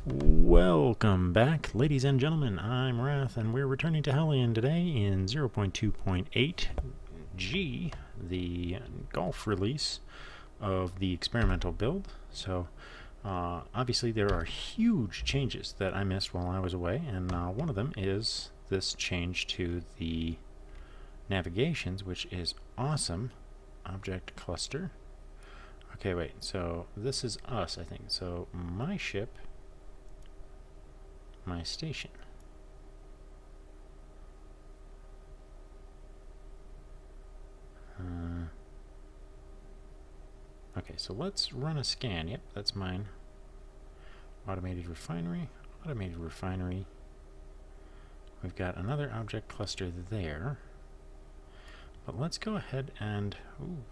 Welcome back, ladies and gentlemen. I'm Wrath, and we're returning to Hellion today in 0.2.8G, the golf release of the experimental build. So, obviously, there are huge changes that I missed while I was away, and one of them is this change to the navigations, which is awesome. Object cluster. Okay, wait, so this is us, I think. So, my ship. My station. Okay, so let's run a scan. Yep, that's mine. Automated refinery. Automated refinery. We've got another object cluster there. But let's go ahead and... Ooh.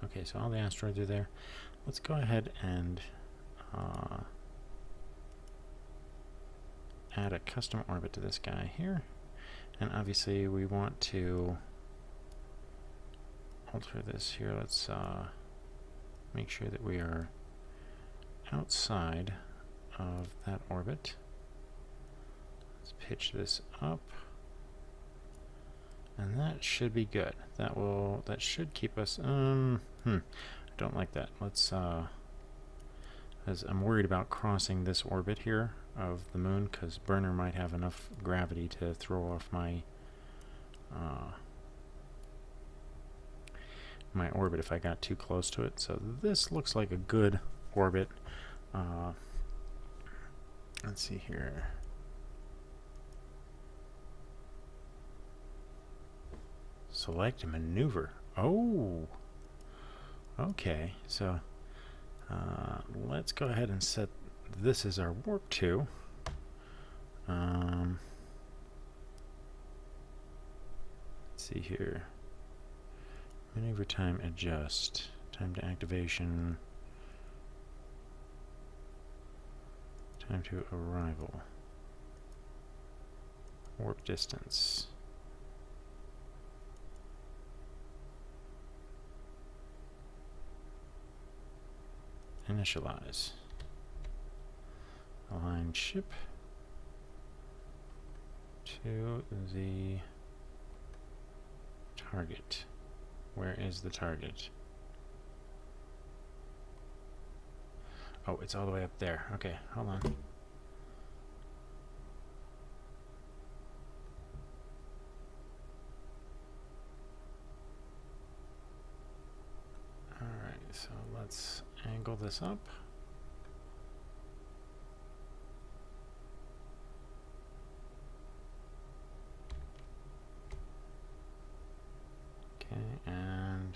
Okay, so all the asteroids are there. Let's go ahead and... add a custom orbit to this guy here, and obviously we want to alter this here. Let's make sure that we are outside of that orbit. Let's pitch this up, and that should be good. That should keep us I don't like that. Let's as I'm worried about crossing this orbit here of the moon, because Burner might have enough gravity to throw off my my orbit if I got too close to it. So this looks like a good orbit. Let's see here. Select maneuver. Oh, okay. So let's go ahead and set this as our warp 2. Let's see here. Maneuver time adjust. Time to activation. Time to arrival. Warp distance. Initialize. Align ship to the target. Where is the target? Oh, it's all the way up there. Okay, hold on. Alright, so let's angle this up. And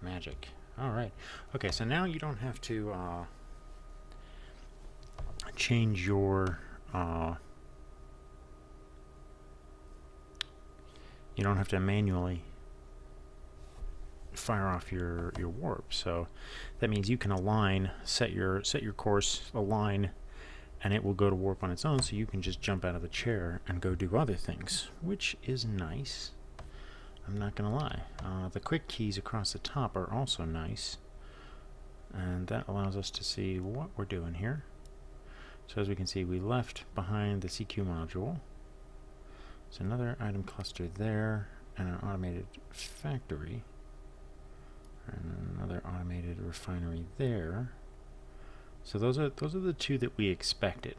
magic. Alright. Okay, so now you don't have to change your you don't have to manually fire off your warp. So that means you can align, set your course, align, and it will go to warp on its own, so you can just jump out of the chair and go do other things, which is nice. I'm not gonna lie. The quick keys across the top are also nice, and that allows us to see what we're doing here. So as we can see, we left behind the CQ module. There's another item cluster there, and an automated factory, and another automated refinery there. So those are the two that we expected.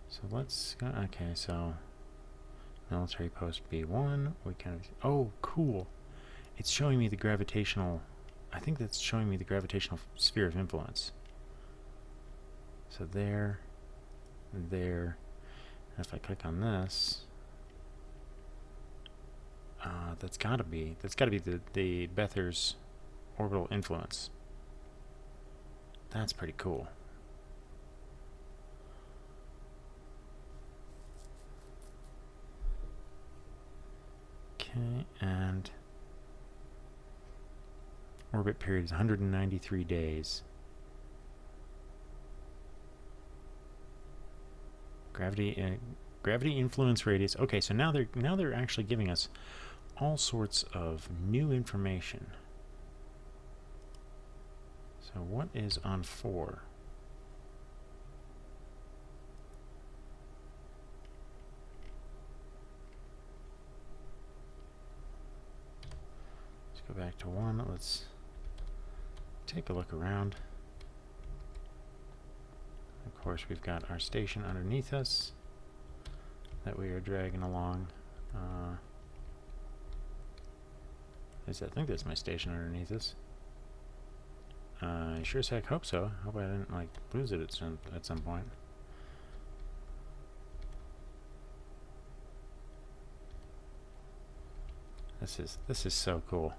So let's go. Okay, so military post B1, we kind of, oh, cool. It's showing me the gravitational, I think that's showing me the gravitational sphere of influence. So there, there, and if I click on this, that's gotta be the Bether's orbital influence. That's pretty cool. Okay, and orbit period is 193 days. Gravity influence radius. Okay, so now they're actually giving us all sorts of new information. So what is on 4? back to 1. Let's take a look around. Of course, we've got our station underneath us that we are dragging along. At least I think that's my station underneath us. I sure as heck hope so. Hope I didn't like lose it at some point. This is so cool.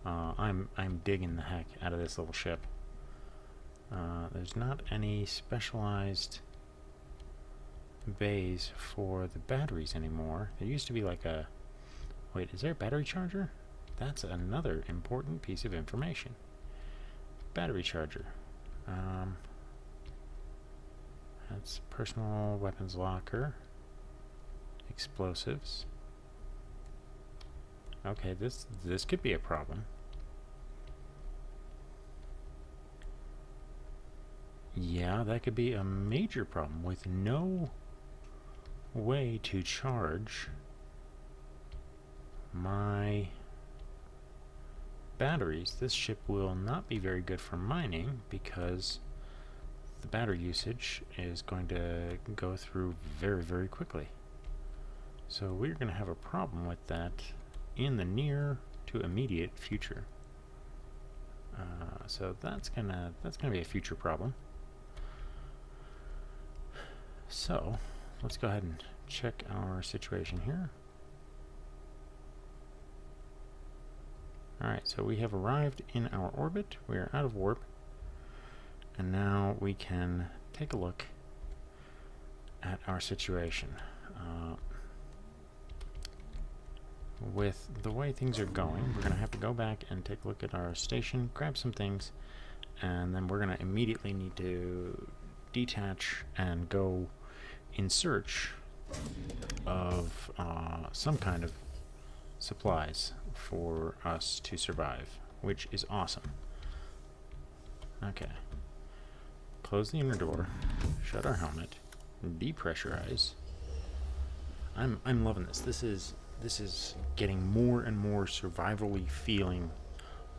I'm digging the heck out of this little ship. There's not any specialized bays for the batteries anymore. There used to be like a... Wait, is there a battery charger? That's another important piece of information. Battery charger. That's personal weapons locker. Explosives. Okay, this could be a problem. Yeah, that could be a major problem with no way to charge my batteries. This ship will not be very good for mining because the battery usage is going to go through very, very quickly. So we're going to have a problem with that in the near to immediate future. So that's gonna be a future problem. So let's go ahead and check our situation here. Alright, so we have arrived in our orbit. We are out of warp. And now we can take a look at our situation. With the way things are going, we're going to have to go back and take a look at our station, grab some things, and then we're going to immediately need to detach and go in search of some kind of supplies for us to survive, which is awesome. Okay. Close the inner door, shut our helmet, depressurize. I'm loving this. This is getting more and more survivally feeling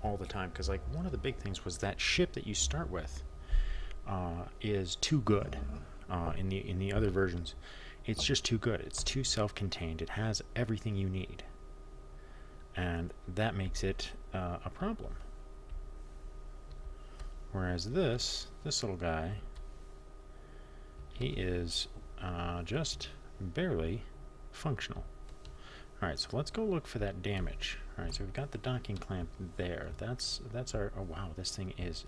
all the time, because like one of the big things was that ship that you start with is too good. In the other versions, it's just too good. It's too self-contained. It has everything you need, and that makes it a problem. Whereas this little guy, he is just barely functional. Alright, so let's go look for that damage. Alright, so we've got the docking clamp there. That's our... Oh, wow, this thing is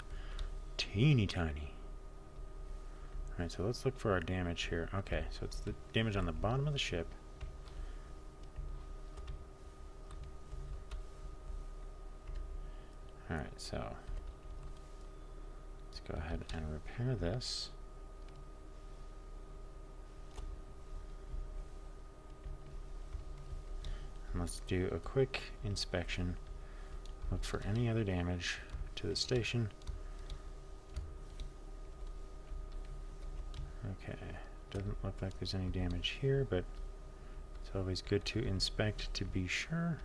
teeny tiny. Alright, so let's look for our damage here. Okay, so it's the damage on the bottom of the ship. Alright, so let's go ahead and repair this. Let's do a quick inspection. Look for any other damage to the station. Okay, doesn't look like there's any damage here, but it's always good to inspect to be sure.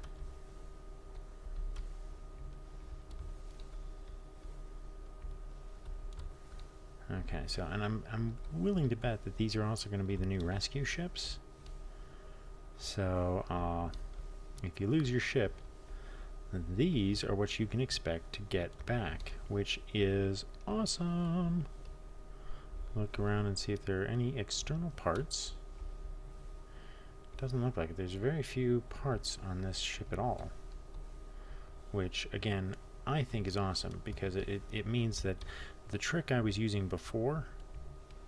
Okay, so and I'm willing to bet that these are also going to be the new rescue ships. So if you lose your ship, these are what you can expect to get back, which is awesome. Look around and see if there are any external parts. Doesn't look like it. There's very few parts on this ship at all, which again I think is awesome, because it means that the trick I was using before,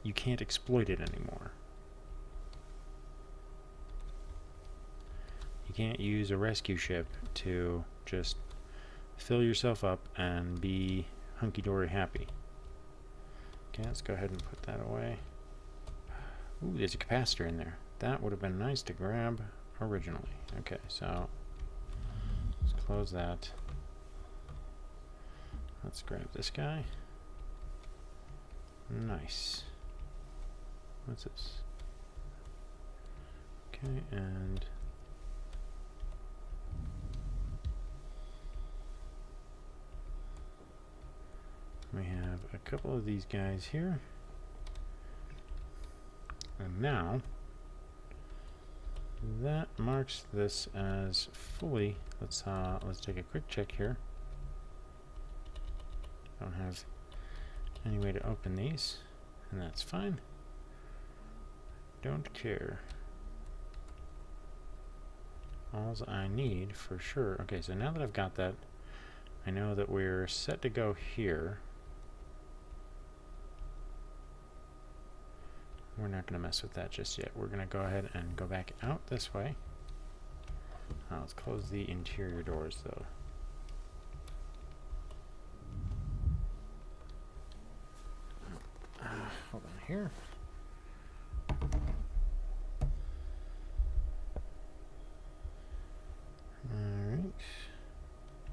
you can't exploit it anymore. You can't use a rescue ship to just fill yourself up and be hunky-dory happy. Okay, let's go ahead and put that away. Ooh, there's a capacitor in there. That would have been nice to grab originally. Okay, so let's close that. Let's grab this guy. Nice. What's this? Okay, and We have a couple of these guys here. And now that marks this as fully. Let's take a quick check here. Don't have any way to open these, and that's fine. Don't care. All I need for sure. Okay, so now that I've got that, I know that we're set to go here. We're not going to mess with that just yet. We're going to go ahead and go back out this way. Let's close the interior doors though. Hold on here. Alright.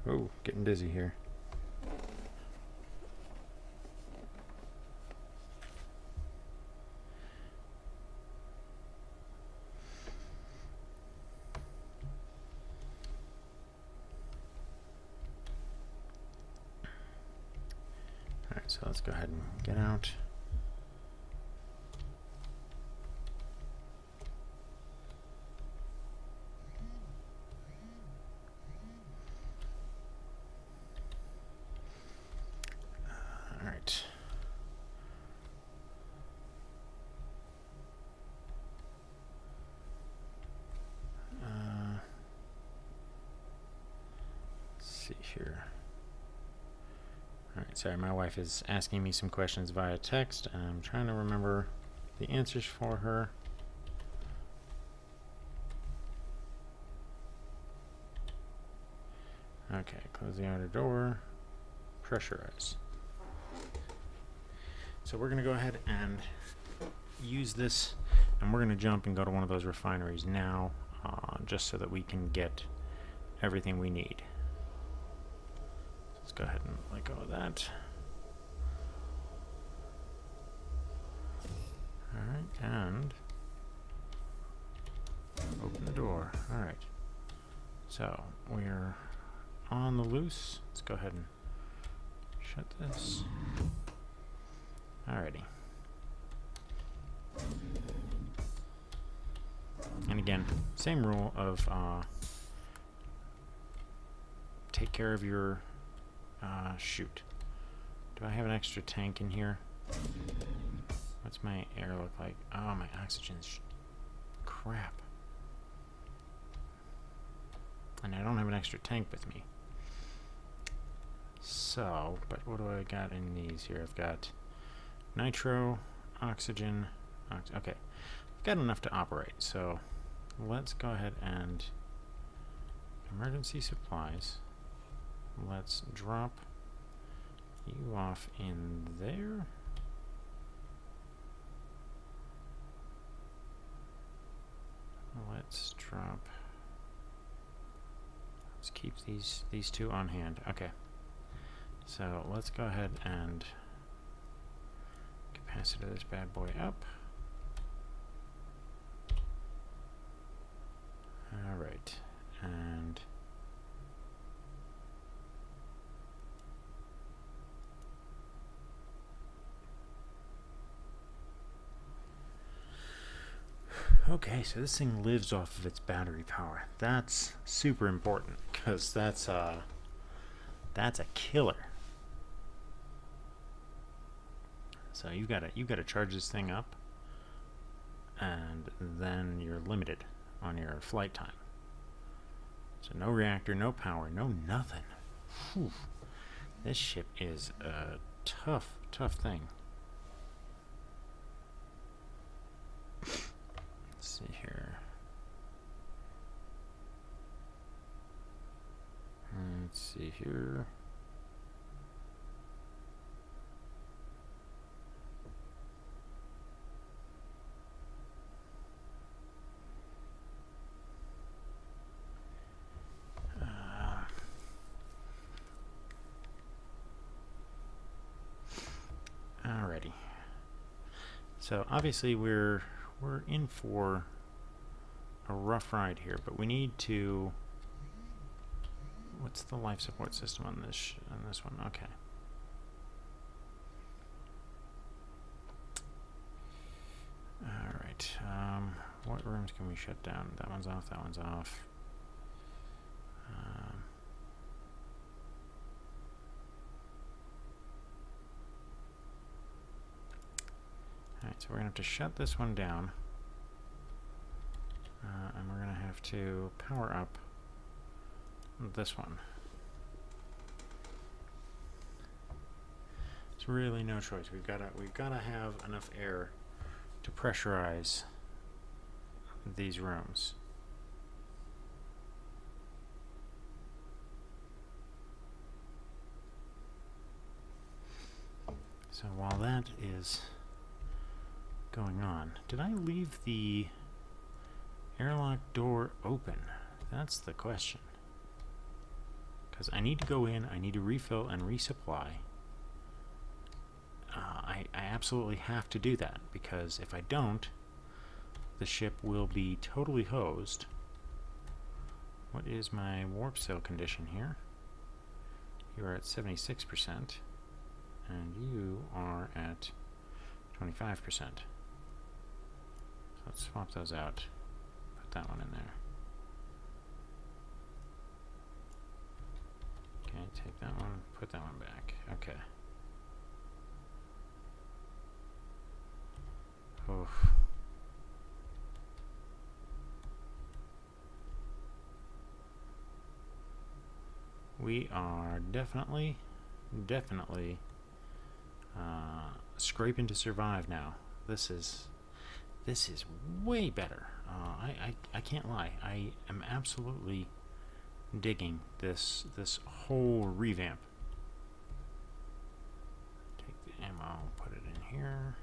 Oh, getting dizzy here. Alright, so let's go ahead and get out. Alright. Let's see here. Alright, sorry, my wife is asking me some questions via text, and I'm trying to remember the answers for her. Okay, close the outer door, pressurize. So we're going to go ahead and use this, and we're going to jump and go to one of those refineries now, just so that we can get everything we need. Let's go ahead and let go of that. Alright, and open the door. Alright. So, we're on the loose. Let's go ahead and shut this. Alrighty. And again, same rule of take care of your shoot. Do I have an extra tank in here? What's my air look like? Oh, my oxygen's crap. And I don't have an extra tank with me. So, but what do I got in these here? I've got nitro, oxygen, okay. I've got enough to operate, so let's go ahead and emergency supplies. Let's drop you off in there. Let's drop. Let's keep these two on hand. Okay. So let's go ahead and capacitor this bad boy up. All right, and okay, so this thing lives off of its battery power. That's super important, because that's a killer. So you gotta charge this thing up, and then you're limited on your flight time. So no reactor, no power, no nothing. Whew. This ship is a tough thing. Let's see here. Let's see here. Alrighty. So obviously we're in for a rough ride here, but we need to. What's the life support system on this one? Okay. rooms can we shut down? That one's off, that one's off. Alright, so we're going to have to shut this one down. And we're going to have to power up this one. There's really no choice. We've got to have enough air to pressurize these rooms. So while that is going on, did I leave the airlock door open? That's the question. Because I need to go in, I need to refill and resupply. I absolutely have to do that, because if I don't, the ship will be totally hosed. What is my warp cell condition here? You are at 76%, and you are at 25%. So let's swap those out. Put that one in there. Okay, take that one, put that one back. Okay. Oof. We are definitely scraping to survive now. This is way better. I can't lie. I am absolutely digging this whole revamp. Take the ammo, put it in here.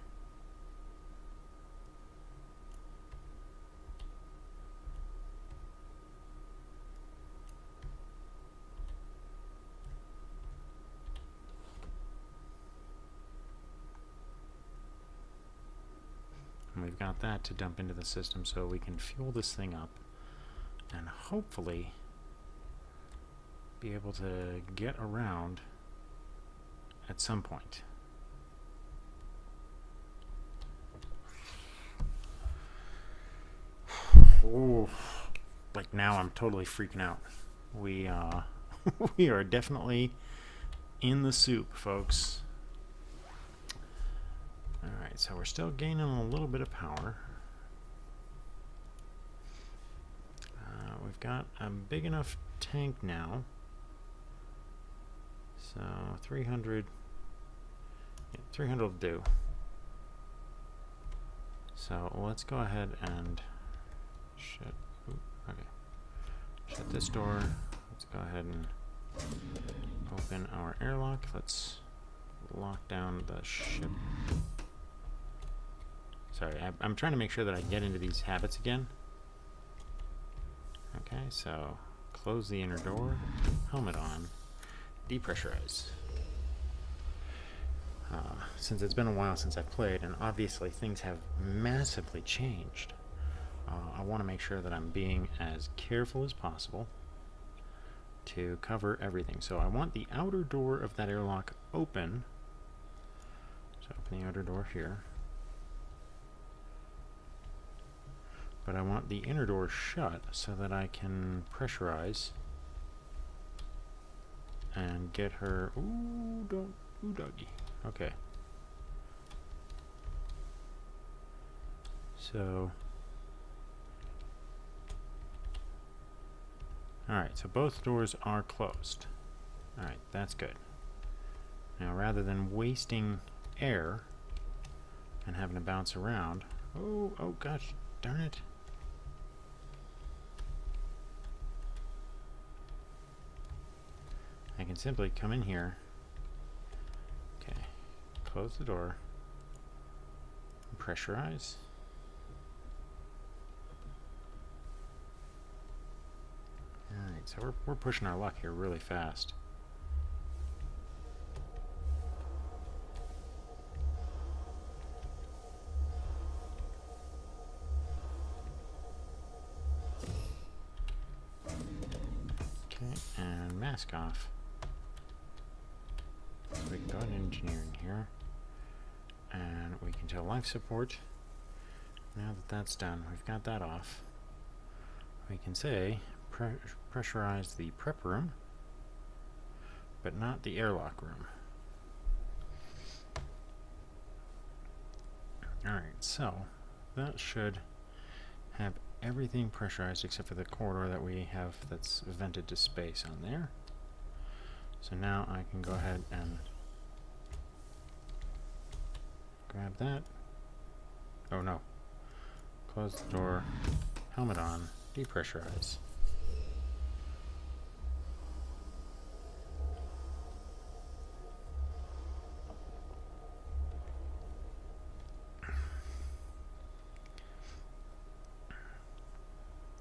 And we've got that to dump into the system so we can fuel this thing up and hopefully be able to get around at some point. Oh, like now I'm totally freaking out. We we are definitely in the soup, folks. Alright, so we're still gaining a little bit of power. We've got a big enough tank now. So 300, yeah, 300 will do. So let's go ahead and shut this door. Let's go ahead and open our airlock. Let's lock down the ship. Sorry, I'm trying to make sure that I get into these habits again. Okay, so close the inner door, helmet on, depressurize. Since it's been a while since I've played, and obviously things have massively changed, I want to make sure that I'm being as careful as possible to cover everything. So I want the outer door of that airlock open. So open the outer door here. But I want the inner door shut so that I can pressurize and get her. Ooh, don't, ooh, doggy. Okay. So, alright, so both doors are closed. Alright, that's good. Now, rather than wasting air and having to bounce around, oh gosh, darn it. I can simply come in here, okay, close the door, and pressurize. Alright, so we're pushing our luck here really fast. Okay, and mask off. So we can go into engineering here, and we can tell life support now that that's done, we've got that off, we can say pressurize the prep room, but not the airlock room. Alright, so that should have everything pressurized except for the corridor that we have that's vented to space on there. So now I can go ahead and grab that. Oh no. Close the door, helmet on, depressurize.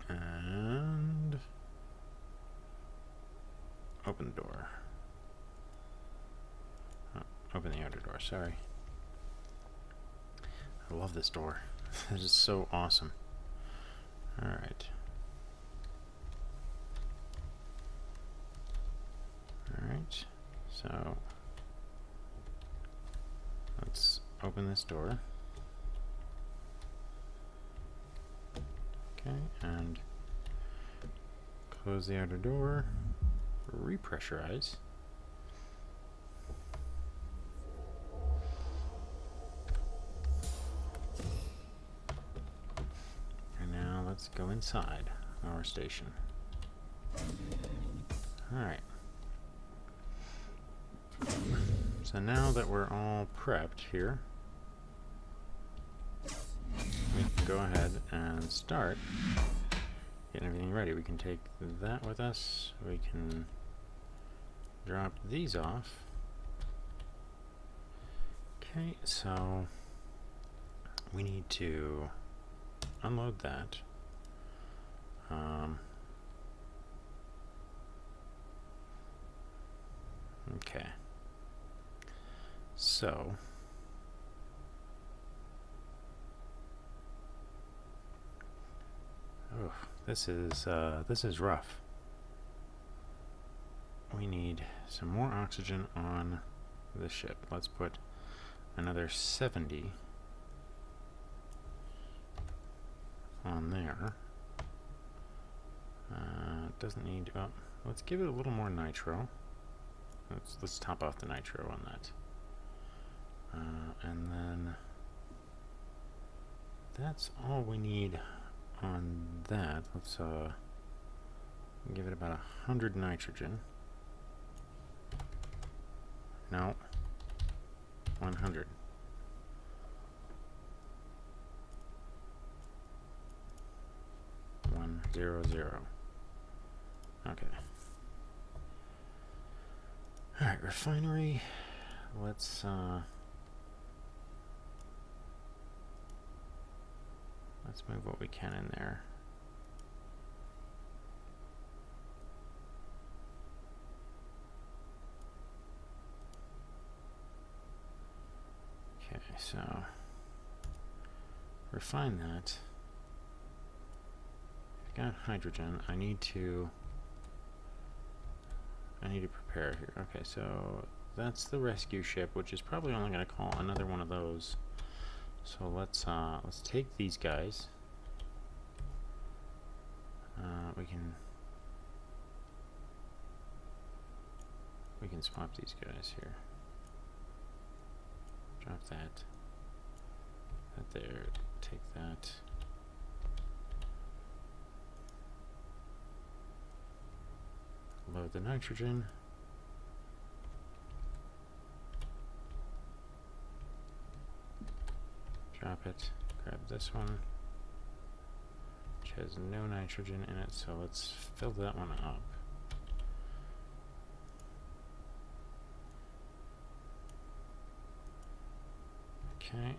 And open the door. Oh, open the outer door, sorry. I love this door. This is so awesome. Alright. Alright, so let's open this door. Okay, and close the outer door, repressurize. And now let's go inside our station. Alright. So now that we're all prepped here, we can go ahead and start getting everything ready. We can take that with us. We can drop these off. Okay, so we need to unload that. Okay. So this is rough. We need some more oxygen on the ship. Let's put another 70 on there. Doesn't need. Oh, let's give it a little more nitro. Let's top off the nitro on that. And then that's all we need on that. Let's give it about 100 nitrogen. No, 100. One, zero, zero. Okay. All right, refinery. Let's move what we can in there. Okay, so refine that. I've got hydrogen. I need to prepare here. Okay, so that's the rescue ship, which is probably only going to call another one of those. So let's take these guys. We can swap these guys here. Drop that. That there. Take that. Load the nitrogen. Drop it. Grab this one, which has no nitrogen in it, so let's fill that one up. Okay.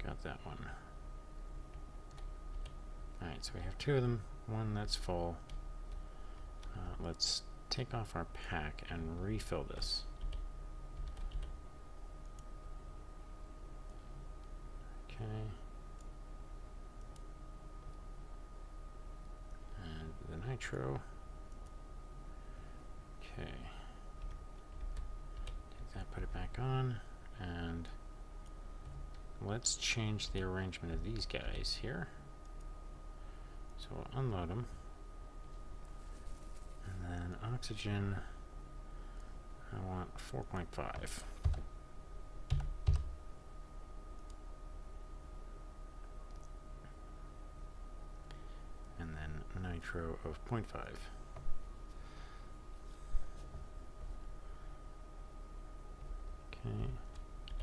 Got that one. Alright, so we have two of them. One that's full. Let's take off our pack and refill this. Okay. And the nitro. Okay. Take that, put it back on, and let's change the arrangement of these guys here. So we'll unload them. And then oxygen, I want 4.5. And then nitro of 0.5. Okay,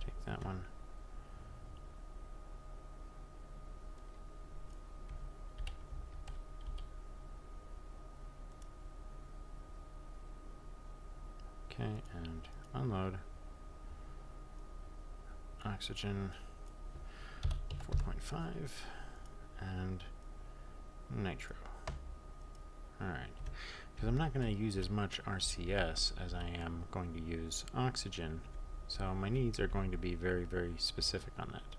take that one. Okay, and unload. Oxygen 4.5 and nitro. Alright, because I'm not going to use as much RCS as I am going to use oxygen, so my needs are going to be very, very specific on that.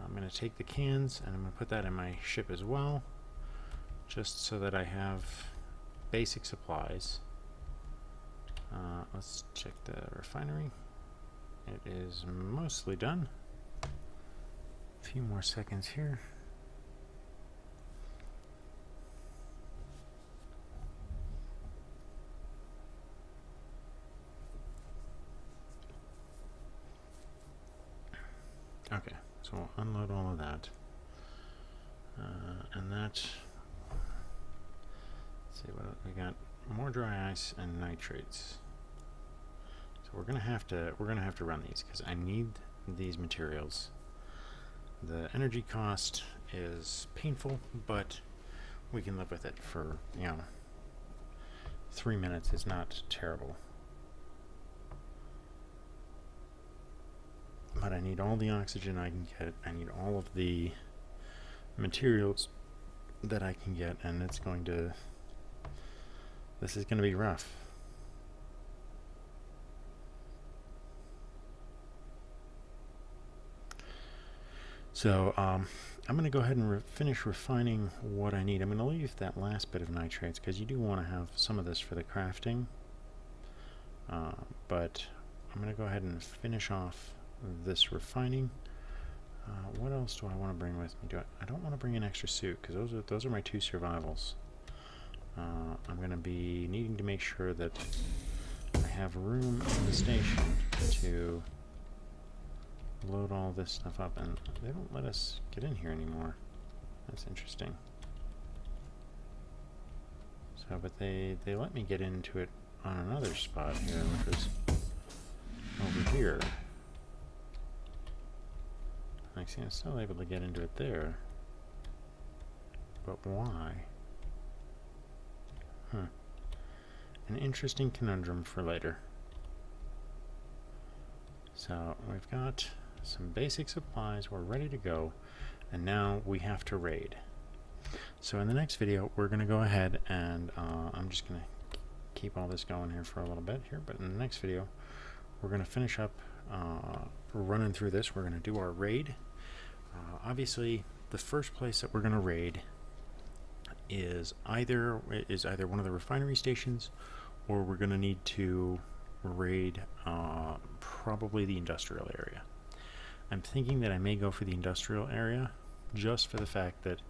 I'm going to take the cans and I'm going to put that in my ship as well, just so that I have basic supplies. Let's check the refinery. It is mostly done. A few more seconds here. Okay, so we'll unload all of that. And that, let's see what we got. More dry ice and nitrates. So we're gonna have to run these because I need these materials. The energy cost is painful, but we can live with it for, 3 minutes is not terrible. But I need all the oxygen I can get. I need all of the materials that I can get, and this is going to be rough. So I'm going to go ahead and finish refining what I need. I'm going to leave that last bit of nitrates because you do want to have some of this for the crafting. But I'm going to go ahead and finish off this refining. What else do I want to bring with me? I don't want to bring an extra suit because those are my 2 survivals. I'm going to be needing to make sure that I have room in the station to load all this stuff up, and they don't let us get in here anymore. That's interesting. So, but they let me get into it on another spot here, which is over here. Like, see, I'm still able to get into it there. But why? An interesting conundrum for later. So, we've got some basic supplies, we're ready to go, and now we have to raid. So in the next video, we're going to go ahead and I'm just going to keep all this going here for a little bit here, but in the next video, we're going to finish up running through this. We're going to do our raid. Obviously, the first place that we're going to raid is either one of the refinery stations, or we're going to need to raid probably the industrial area. I'm thinking that I may go for the industrial area just for the fact that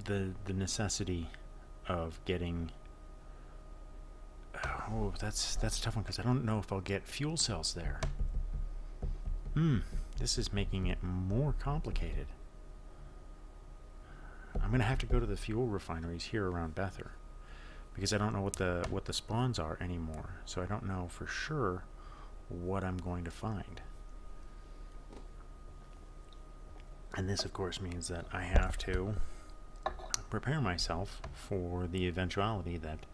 the necessity of getting that's a tough one because I don't know if I'll get fuel cells there. This is making it more complicated. I'm gonna have to go to the fuel refineries here around Bether because I don't know what the spawns are anymore, so I don't know for sure what I'm going to find. And this, of course, means that I have to prepare myself for the eventuality that,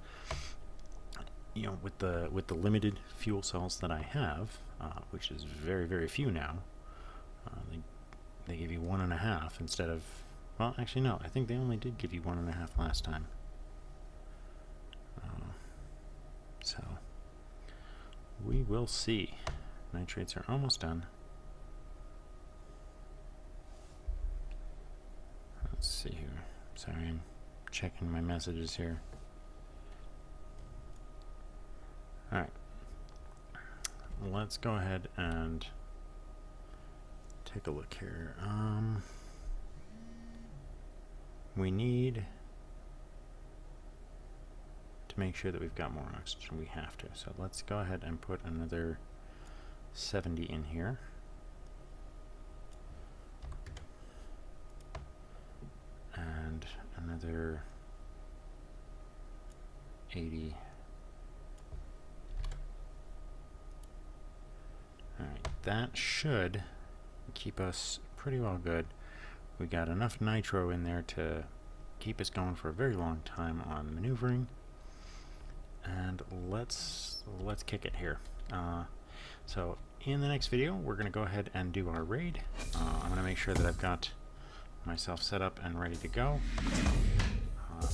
with the limited fuel cells that I have, which is very, very few now, they give you 1.5 instead of, well, actually no, I think they only did give you 1.5 last time. So we will see. Nitrates are almost done. Let's see here. Sorry, I'm checking my messages here. Alright. Let's go ahead and take a look here. We need to make sure that we've got more oxygen. We have to. So let's go ahead and put another 70 in here. And another 80. Alright, that should keep us pretty well good. We got enough nitro in there to keep us going for a very long time on maneuvering. And let's kick it here. So in the next video, we're going to go ahead and do our raid. I'm going to make sure that I've got myself set up and ready to go.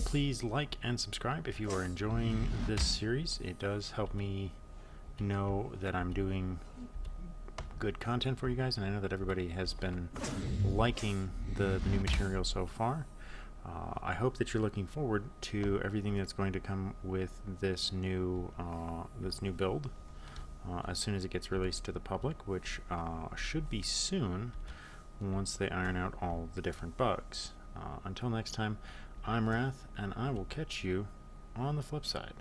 Please like and subscribe if you are enjoying this series. It does help me know that I'm doing good content for you guys, and I know that everybody has been liking the new material so far. I hope that you're looking forward to everything that's going to come with this new build as soon as it gets released to the public, which should be soon once they iron out all the different bugs. Until next time, I'm Wrath, and I will catch you on the flip side.